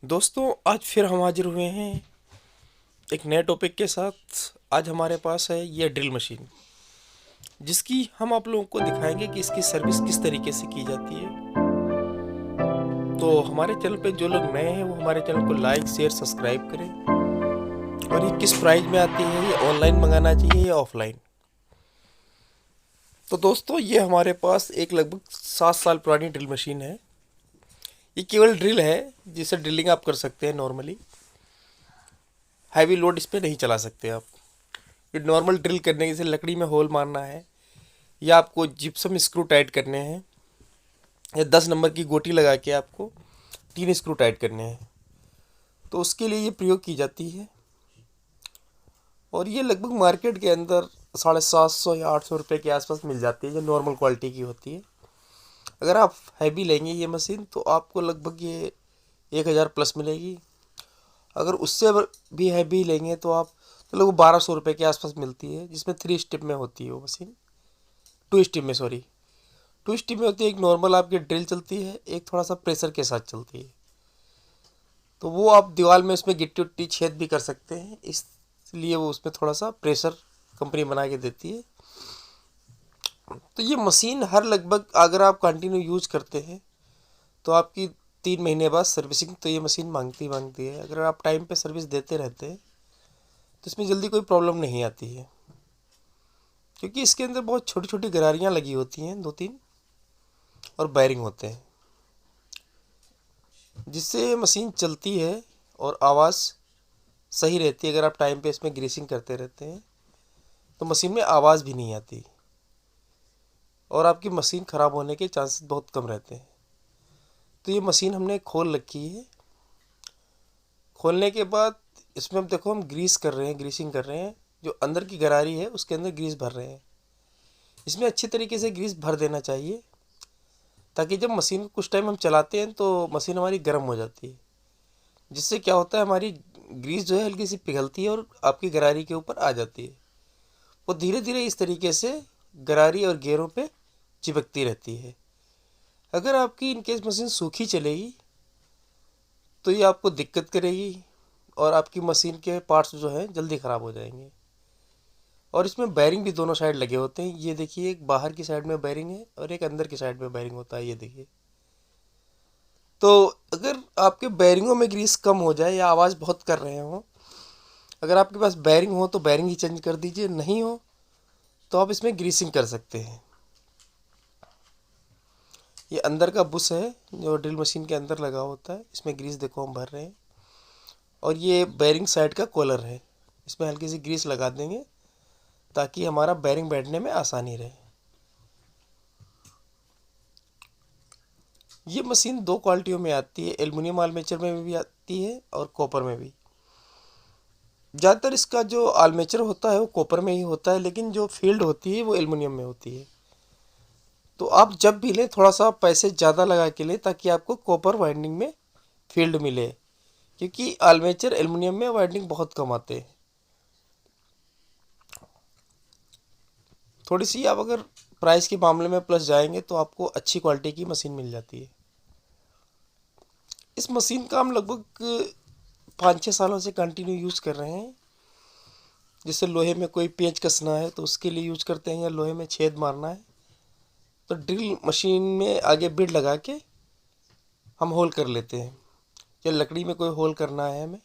दोस्तों, आज फिर हम हाजिर हुए हैं एक नए टॉपिक के साथ। आज हमारे पास है ये ड्रिल मशीन, जिसकी हम आप लोगों को दिखाएंगे कि इसकी सर्विस किस तरीके से की जाती है। तो हमारे चैनल पे जो लोग नए हैं वो हमारे चैनल को लाइक शेयर सब्सक्राइब करें। और ये किस प्राइस में आती है, ये ऑनलाइन मंगाना चाहिए या ऑफलाइन। तो दोस्तों, ये हमारे पास एक लगभग 7 साल पुरानी ड्रिल मशीन है। ये केवल ड्रिल है, जिसे ड्रिलिंग आप कर सकते हैं नॉर्मली। हैवी लोड इस पर नहीं चला सकते आप। ये नॉर्मल ड्रिल करने के, जैसे लकड़ी में होल मारना है या आपको जिप्सम स्क्रू टाइट करने हैं या 10 नंबर की गोटी लगा के आपको 3 स्क्रू टाइट करने हैं, तो उसके लिए ये प्रयोग की जाती है। और ये लगभग मार्केट के अंदर 750 या 800 रुपये के आसपास मिल जाती है, जो नॉर्मल क्वालिटी की होती है। अगर आप हैवी लेंगे ये मशीन तो आपको लगभग ये 1000 प्लस मिलेगी। अगर उससे भी हैवी लेंगे तो आप तो लगभग 1200 रुपये के आसपास मिलती है, जिसमें 3 स्टेप में होती है वो मशीन। 2 स्टेप में, सॉरी, 2 स्टेप में होती है। एक नॉर्मल आपकी ड्रिल चलती है, एक थोड़ा सा प्रेशर के साथ चलती है। तो वो आप दीवार में उसमें गिट्टी उट्टी छेद भी कर सकते हैं, इसलिए वो उसमें थोड़ा सा प्रेशर कंपनी बना के देती है। तो ये मशीन हर लगभग, अगर आप कंटिन्यू यूज करते हैं तो आपकी 3 महीने बाद सर्विसिंग तो ये मशीन मांगती है। अगर आप टाइम पे सर्विस देते रहते हैं तो इसमें जल्दी कोई प्रॉब्लम नहीं आती है, क्योंकि इसके अंदर बहुत छोटी छोटी गरारियाँ लगी होती हैं, 2-3, और बैरिंग होते हैं, जिससे ये मशीन चलती है और आवाज़ सही रहती है। अगर आप टाइम पे इसमें ग्रीसिंग करते रहते हैं तो मशीन में आवाज़ भी नहीं आती और आपकी मशीन ख़राब होने के चांसेस बहुत कम रहते हैं। तो ये मशीन हमने खोल रखी है। खोलने के बाद इसमें अब देखो, हम ग्रीस कर रहे हैं, ग्रीसिंग कर रहे हैं। जो अंदर की गरारी है उसके अंदर ग्रीस भर रहे हैं। इसमें अच्छी तरीके से ग्रीस भर देना चाहिए, ताकि जब मशीन को कुछ टाइम हम चलाते हैं तो मशीन हमारी गर्म हो जाती है, जिससे क्या होता है, हमारी ग्रीस जो है हल्की सी पिघलती है और आपकी गरारी के ऊपर आ जाती है। वो धीरे धीरे इस तरीके से गरारी और गेयरों पे चिपकती रहती है। अगर आपकी इनकेस मशीन सूखी चलेगी तो ये आपको दिक्कत करेगी और आपकी मशीन के पार्ट्स जो हैं जल्दी ख़राब हो जाएंगे। और इसमें बैरिंग भी दोनों साइड लगे होते हैं। ये देखिए, एक बाहर की साइड में बैरिंग है और एक अंदर की साइड में बैरिंग होता है, ये देखिए। तो अगर आपके बैरिंगों में ग्रीस कम हो जाए या आवाज़ बहुत कर रहे हो, अगर आपके पास बैरिंग हो तो बैरिंग ही चेंज कर दीजिए, नहीं हो तो आप इसमें ग्रीसिंग कर सकते हैं। ये अंदर का बुश है जो ड्रिल मशीन के अंदर लगा होता है, इसमें ग्रीस देखो हम भर रहे हैं। और ये बैरिंग साइड का कॉलर है, इसमें हल्की सी ग्रीस लगा देंगे ताकि हमारा बैरिंग बैठने में आसानी रहे। ये मशीन 2 क्वालिटियों में आती है, एल्युमिनियम आर्मेचर में भी आती है और कॉपर में भी। ज़्यादातर इसका जो आर्मेचर होता है वो कॉपर में ही होता है, लेकिन जो फील्ड होती है वो एल्युमिनियम में होती है। तो आप जब भी लें थोड़ा सा पैसे ज़्यादा लगा के लें, ताकि आपको कॉपर वाइंडिंग में फील्ड मिले, क्योंकि आर्मेचर एल्युमिनियम में वाइंडिंग बहुत कम आते हैं। थोड़ी सी आप अगर प्राइस के मामले में प्लस जाएंगे तो आपको अच्छी क्वालिटी की मशीन मिल जाती है। इस मशीन का हम लगभग 5-6 सालों से कंटिन्यू यूज़ कर रहे हैं। जैसे लोहे में कोई पेंच कसना है तो उसके लिए यूज करते हैं, या लोहे में छेद मारना है तो ड्रिल मशीन में आगे बिड लगा के हम होल कर लेते हैं। या लकड़ी में कोई होल करना है हमें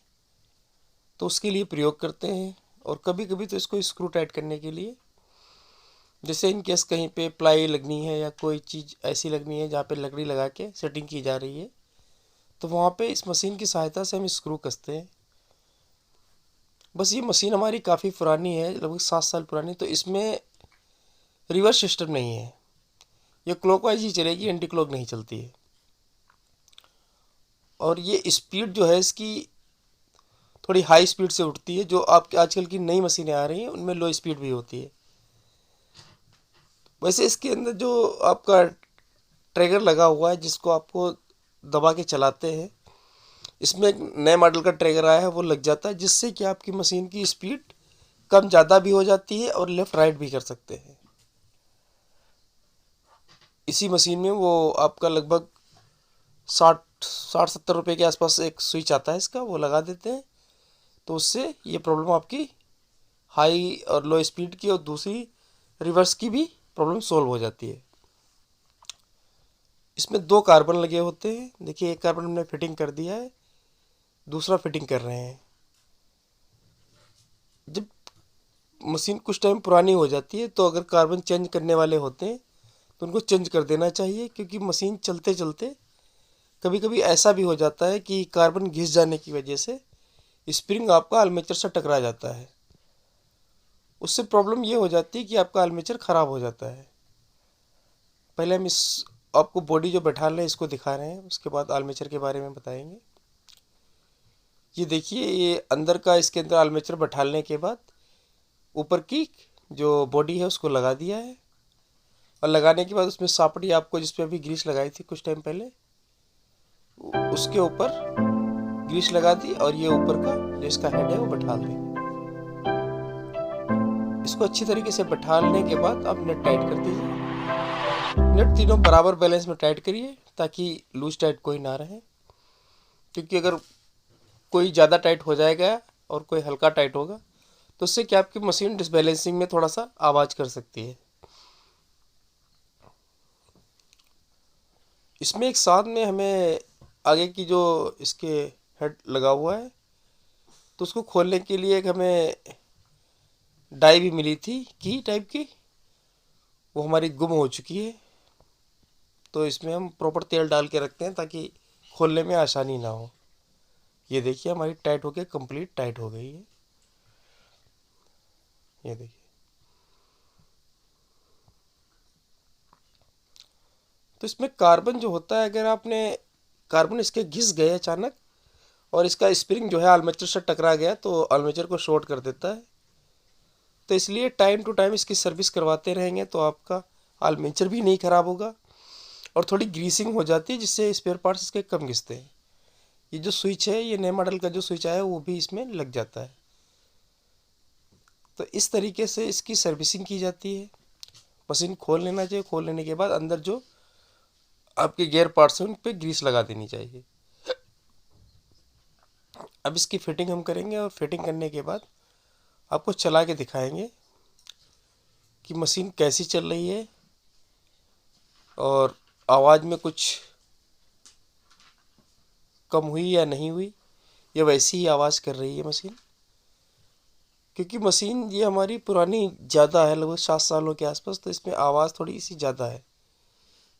तो उसके लिए प्रयोग करते हैं। और कभी कभी तो इसको स्क्रू टाइट करने के लिए, जैसे इन केस कहीं पे प्लाई लगनी है या कोई चीज़ ऐसी लगनी है जहाँ पे लकड़ी लगा के सेटिंग की जा रही है, तो वहाँ पे इस मशीन की सहायता से हम स्क्रू कसते हैं। बस ये मशीन हमारी काफ़ी पुरानी है, लगभग 7 साल पुरानी। तो इसमें रिवर्स सिस्टम नहीं है, ये क्लॉकवाइज ही चलेगी, एंटी क्लॉक नहीं चलती है। और ये स्पीड जो है इसकी थोड़ी हाई स्पीड से उठती है। जो आपके आजकल की नई मशीनें आ रही हैं उनमें लो स्पीड भी होती है। वैसे इसके अंदर जो आपका ट्रिगर लगा हुआ है, जिसको आपको दबा के चलाते हैं, इसमें एक नए मॉडल का ट्रिगर आया है, वो लग जाता है, जिससे कि आपकी मशीन की स्पीड कम ज़्यादा भी हो जाती है और लेफ़्ट राइट भी कर सकते हैं। इसी मशीन में वो आपका लगभग 60-70 रुपये के आसपास एक स्विच आता है इसका, वो लगा देते हैं। तो उससे ये प्रॉब्लम आपकी हाई और लो स्पीड की और दूसरी रिवर्स की भी प्रॉब्लम सॉल्व हो जाती है। इसमें 2 कार्बन लगे होते हैं। देखिए, एक कार्बन हमने फिटिंग कर दिया है, दूसरा फिटिंग कर रहे हैं। जब मशीन कुछ टाइम पुरानी हो जाती है तो अगर कार्बन चेंज करने वाले होते हैं तो उनको चेंज कर देना चाहिए, क्योंकि मशीन चलते चलते कभी कभी ऐसा भी हो जाता है कि कार्बन घिस जाने की वजह से स्प्रिंग आपका आर्मेचर से टकरा जाता है। उससे प्रॉब्लम ये हो जाती है कि आपका आर्मेचर ख़राब हो जाता है। पहले हम इस आपको बॉडी जो बैठा रहे हैं इसको दिखा रहे हैं, उसके बाद आर्मेचर के बारे में बताएंगे। ये देखिए, ये अंदर का इसके अंदर आर्मेचर बैठाने के बाद ऊपर की जो बॉडी है उसको लगा दिया है, और लगाने के बाद उसमें सापड़ी आपको जिस पे अभी ग्रीस लगाई थी कुछ टाइम पहले, उसके ऊपर ग्रीस लगा दी, और ये ऊपर का जो इसका हेड है वो बैठा देंगे। इसको अच्छी तरीके से बैठाने के बाद आप नेट टाइट कर दीजिए। नेट तीनों बराबर बैलेंस में टाइट करिए ताकि लूज टाइट कोई ना रहे, क्योंकि अगर कोई ज़्यादा टाइट हो जाएगा और कोई हल्का टाइट होगा तो उससे क्या आपकी मशीन डिसबैलेंसिंग में थोड़ा सा आवाज़ कर सकती है। इसमें एक साथ में हमें आगे की जो इसके हेड लगा हुआ है तो उसको खोलने के लिए एक हमें डाई भी मिली थी की टाइप की, वो हमारी गुम हो चुकी है। तो इसमें हम प्रॉपर तेल डाल के रखते हैं ताकि खोलने में आसानी ना हो। ये देखिए, हमारी टाइट होके कंप्लीट टाइट हो गई है। ये देखिए, तो इसमें कार्बन जो होता है, अगर आपने कार्बन इसके घिस गए अचानक और इसका स्प्रिंग जो है आर्मेचर से टकरा गया तो आर्मेचर को शॉर्ट कर देता है। तो इसलिए टाइम टू टाइम इसकी सर्विस करवाते रहेंगे तो आपका आर्मेचर भी नहीं ख़राब होगा, और थोड़ी ग्रीसिंग हो जाती है जिससे स्पेयर पार्ट्स इसके कम घिसते हैं। ये जो स्विच है, ये नए मॉडल का जो स्विच आया है वो भी इसमें लग जाता है। तो इस तरीके से इसकी सर्विसिंग की जाती है। मशीन खोल लेना चाहिए, खोल लेने के बाद अंदर जो आपके गियर पार्ट्स हैं उन पर ग्रीस लगा देनी चाहिए। अब इसकी फिटिंग हम करेंगे, और फिटिंग करने के बाद आपको चला के दिखाएंगे कि मशीन कैसी चल रही है और आवाज़ में कुछ कम हुई या नहीं हुई, या वैसी ही आवाज़ कर रही है मशीन। क्योंकि मशीन ये हमारी पुरानी ज़्यादा है, लगभग 7 सालों के आसपास, तो इसमें आवाज़ थोड़ी सी ज़्यादा है।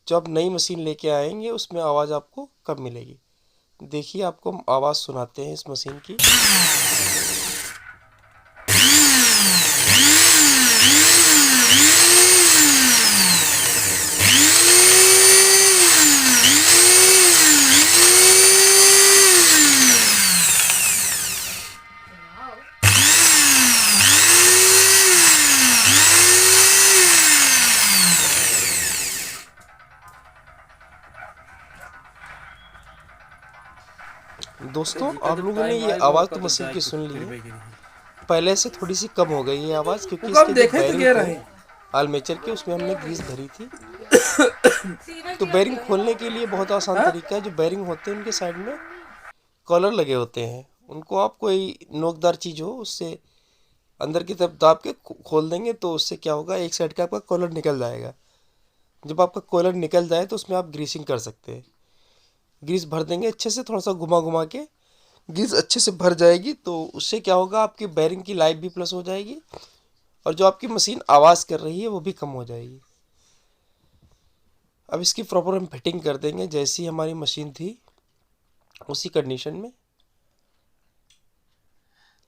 जो आप नई मशीन लेके आएंगे उसमें आवाज़ आपको कम मिलेगी। देखिए, आपको हम आवाज़ सुनाते हैं इस मशीन की। दोस्तों, आप लोगों ने ये आवाज़ तो मशीन की सुन ली है। पहले से थोड़ी सी कम हो गई है आवाज़, क्योंकि इसके जो बैरिंग थे आर्मेचर के उसमें हमने ग्रीस भरी थी। तो बैरिंग खोलने के लिए बहुत आसान तरीका है। जो बैरिंग होते हैं उनके साइड में कॉलर लगे होते हैं, उनको आप कोई नोकदार चीज़ हो उससे अंदर की तरफ दाब के खोल देंगे तो उससे क्या होगा, एक साइड का आपका कॉलर निकल जाएगा। जब आपका कॉलर निकल जाए तो उसमें आप ग्रीसिंग कर सकते हैं। ग्रीस भर देंगे अच्छे से, थोड़ा सा घुमा घुमा के ग्रीस अच्छे से भर जाएगी तो उससे क्या होगा, आपकी बैरिंग की लाइफ भी प्लस हो जाएगी, और जो आपकी मशीन आवाज़ कर रही है वो भी कम हो जाएगी। अब इसकी प्रॉपर हम फिटिंग कर देंगे जैसी हमारी मशीन थी उसी कंडीशन में।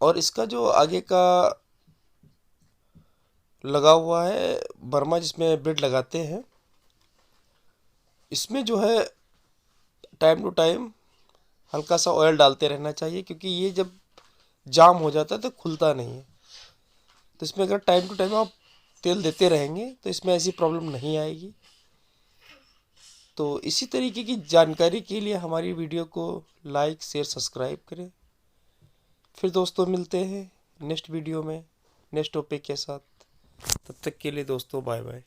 और इसका जो आगे का लगा हुआ है बर्मा जिसमें ब्लेड लगाते हैं, इसमें जो है टाइम टू टाइम हल्का सा ऑयल डालते रहना चाहिए, क्योंकि ये जब जाम हो जाता है तो खुलता नहीं है। तो इसमें अगर टाइम टू टाइम आप तेल देते रहेंगे तो इसमें ऐसी प्रॉब्लम नहीं आएगी। तो इसी तरीके की जानकारी के लिए हमारी वीडियो को लाइक शेयर सब्सक्राइब करें। फिर दोस्तों मिलते हैं नेक्स्ट वीडियो में नेक्स्ट टॉपिक के साथ। तब तक के लिए दोस्तों बाय बाय।